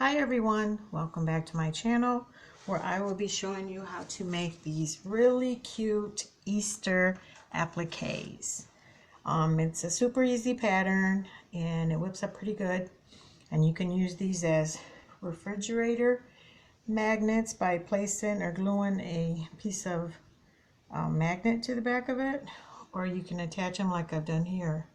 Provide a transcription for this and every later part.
Hi everyone, welcome back to my channel where I will be showing you how to make these really cute Easter appliques. It's a super easy pattern and it whips up pretty good, and you can use these as refrigerator magnets by placing or gluing a piece of magnet to the back of it, or you can attach them like I've done here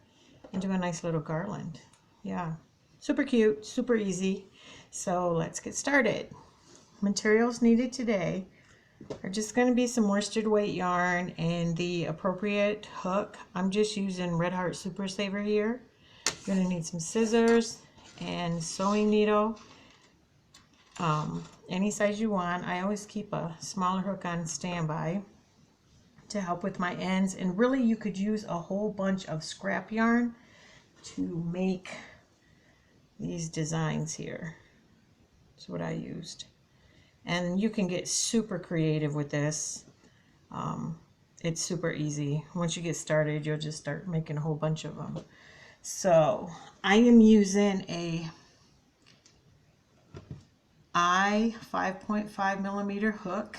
and do a nice little garland. Yeah, super cute, super easy. So let's get started. Materials needed today are just going to be some worsted weight yarn and the appropriate hook. I'm just using Red Heart Super Saver here. You're going to need some scissors and sewing needle, any size you want. I always keep a smaller hook on standby to help with my ends, and really you could use a whole bunch of scrap yarn to make these designs here. That's what I used. And you can get super creative with this. It's super easy. Once you get started, you'll just start making a whole bunch of them. So I am using a 5.5 millimeter hook,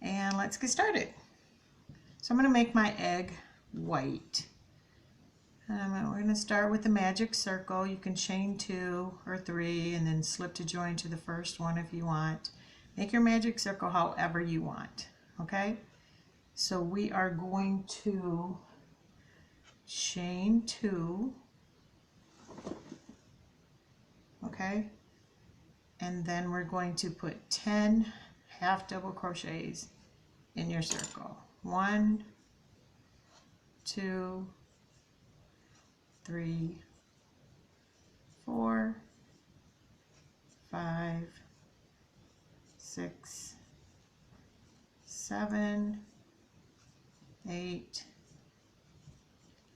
and let's get started. So I'm going to make my egg white. We're going to start with the magic circle. You can chain 2 or 3 and then slip to join to the first one if you want. Make your magic circle however you want. Okay? So we are going to chain 2. Okay? And then we're going to put 10 half double crochets in your circle. 1, 2, 3, 4, 5, 6, 7, 8,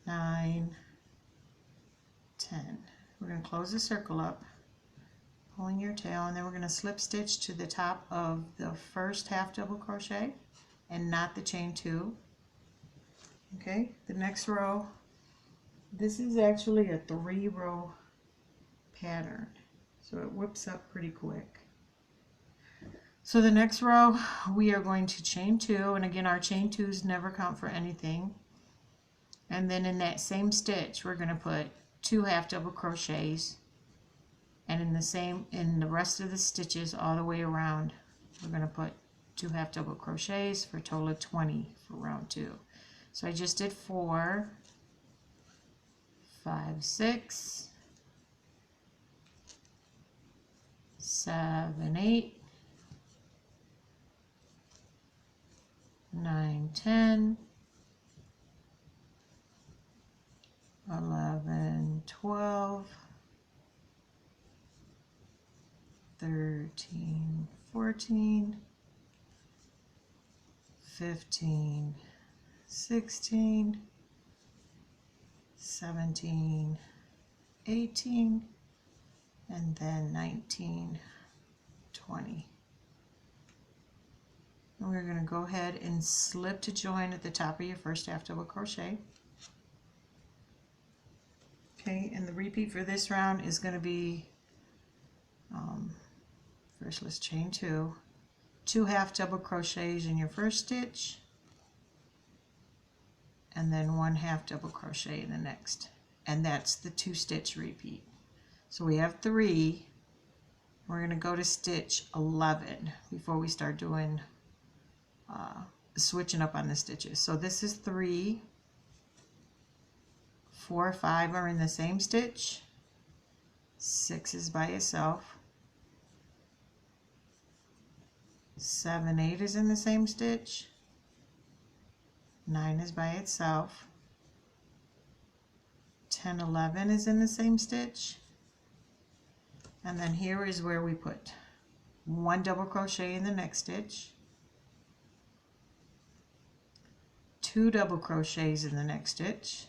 9, 10. We're going to close the circle up, pulling your tail, and then we're going to slip stitch to the top of the first half double crochet and not the chain 2. Okay, the next row, this is actually a 3-row pattern, so it whips up pretty quick. So the next row we are going to chain 2, and again our chain 2s never count for anything. And then in that same stitch we're going to put 2 half double crochets, and in the rest of the stitches all the way around we're going to put 2 half double crochets for a total of 20 for round 2. So I just did 4, 5, 6, 7, 8, 9, 10, 11, 12, 13, 14, 15, 16, 17, 18, and then 19, 20. And we're going to go ahead and slip to join at the top of your first half double crochet. Okay, and the repeat for this round is going to be, first let's chain 2, 2 half double crochets in your first stitch, and then 1 half double crochet in the next, and that's the 2-stitch repeat. So we have 3. We're going to go to stitch 11 before we start doing switching up on the stitches. So this is 3, 4, 5 are in the same stitch, 6 is by itself, 7, 8 is in the same stitch, 9 is by itself, 10, 11 is in the same stitch, and then here is where we put 1 double crochet in the next stitch, 2 double crochets in the next stitch,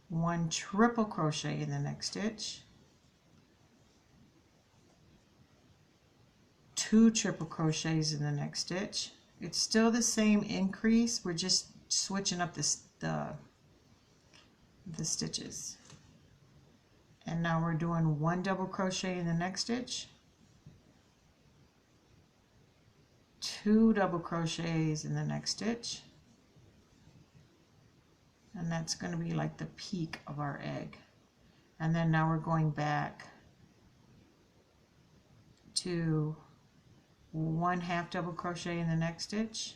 1 triple crochet in the next stitch, 2 triple crochets in the next stitch. It's still the same increase, we're just switching up the stitches. And now we're doing 1 double crochet in the next stitch, 2 double crochets in the next stitch, and that's going to be like the peak of our egg. And then now we're going back to 1 half double crochet in the next stitch,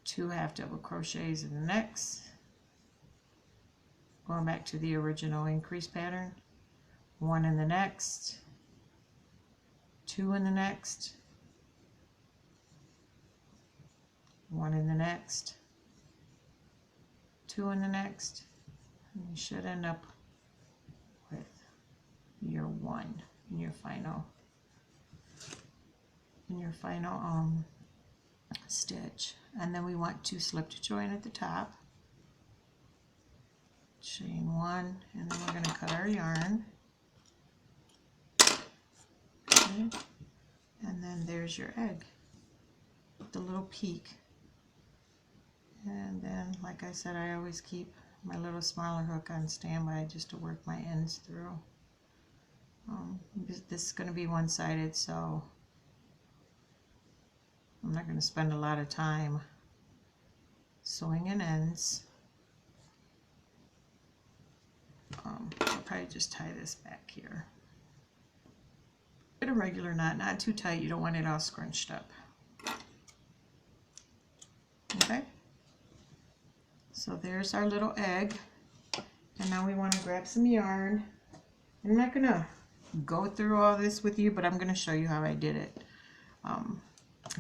2 half double crochets in the next, going back to the original increase pattern, 1 in the next, 2 in the next, 1 in the next, 2 in the next, and you should end up with your 1 in your final stitch. And then we want to slip to join at the top, chain 1, and then we're going to cut our yarn. Okay. And then there's your egg, the little peak. And then, like I said, I always keep my little smaller hook on standby just to work my ends through. This is going to be one-sided, so I'm not going to spend a lot of time sewing in ends. I'll probably just tie this back here. Get a regular knot, not too tight. You don't want it all scrunched up. Okay? So there's our little egg. And now we want to grab some yarn. I'm not going to go through all this with you, but I'm going to show you how I did it.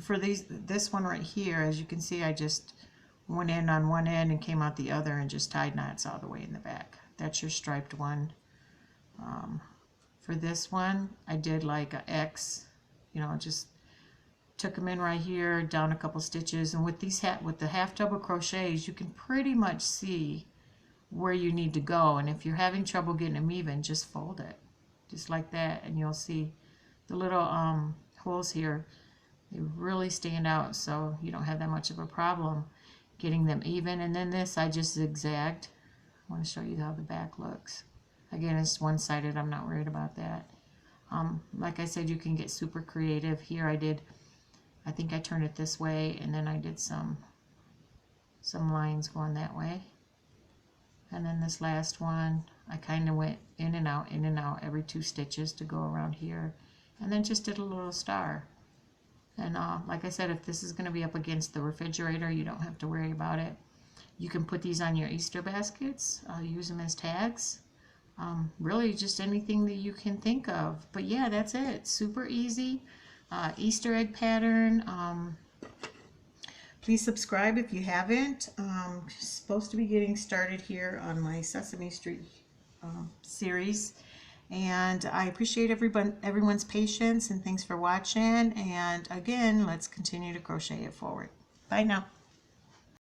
For this one right here, as you can see, I just went in on one end and came out the other and just tied knots all the way in the back. That's your striped one. For this one, I did like an X, you know, just took them in right here, down a couple stitches, and with these with the half double crochets, you can pretty much see where you need to go. And if you're having trouble getting them even, just fold it, just like that, and you'll see the little holes here. They really stand out, so you don't have that much of a problem getting them even. And then this, I just zigzagged. I want to show you how the back looks. Again, it's one-sided. I'm not worried about that. Like I said, you can get super creative. Here I think I turned it this way, and then I did some lines going that way. And then this last one, I kind of went in and out every 2 stitches to go around here, and then just did a little star. And like I said, if this is going to be up against the refrigerator, you don't have to worry about it. You can put these on your Easter baskets, use them as tags. Really just anything that you can think of. But yeah, that's it. Super easy. Easter egg pattern. Please subscribe if you haven't. Supposed to be getting started here on my Sesame Street series. And I appreciate everyone's patience, and thanks for watching. And again, let's continue to crochet it forward. Bye now.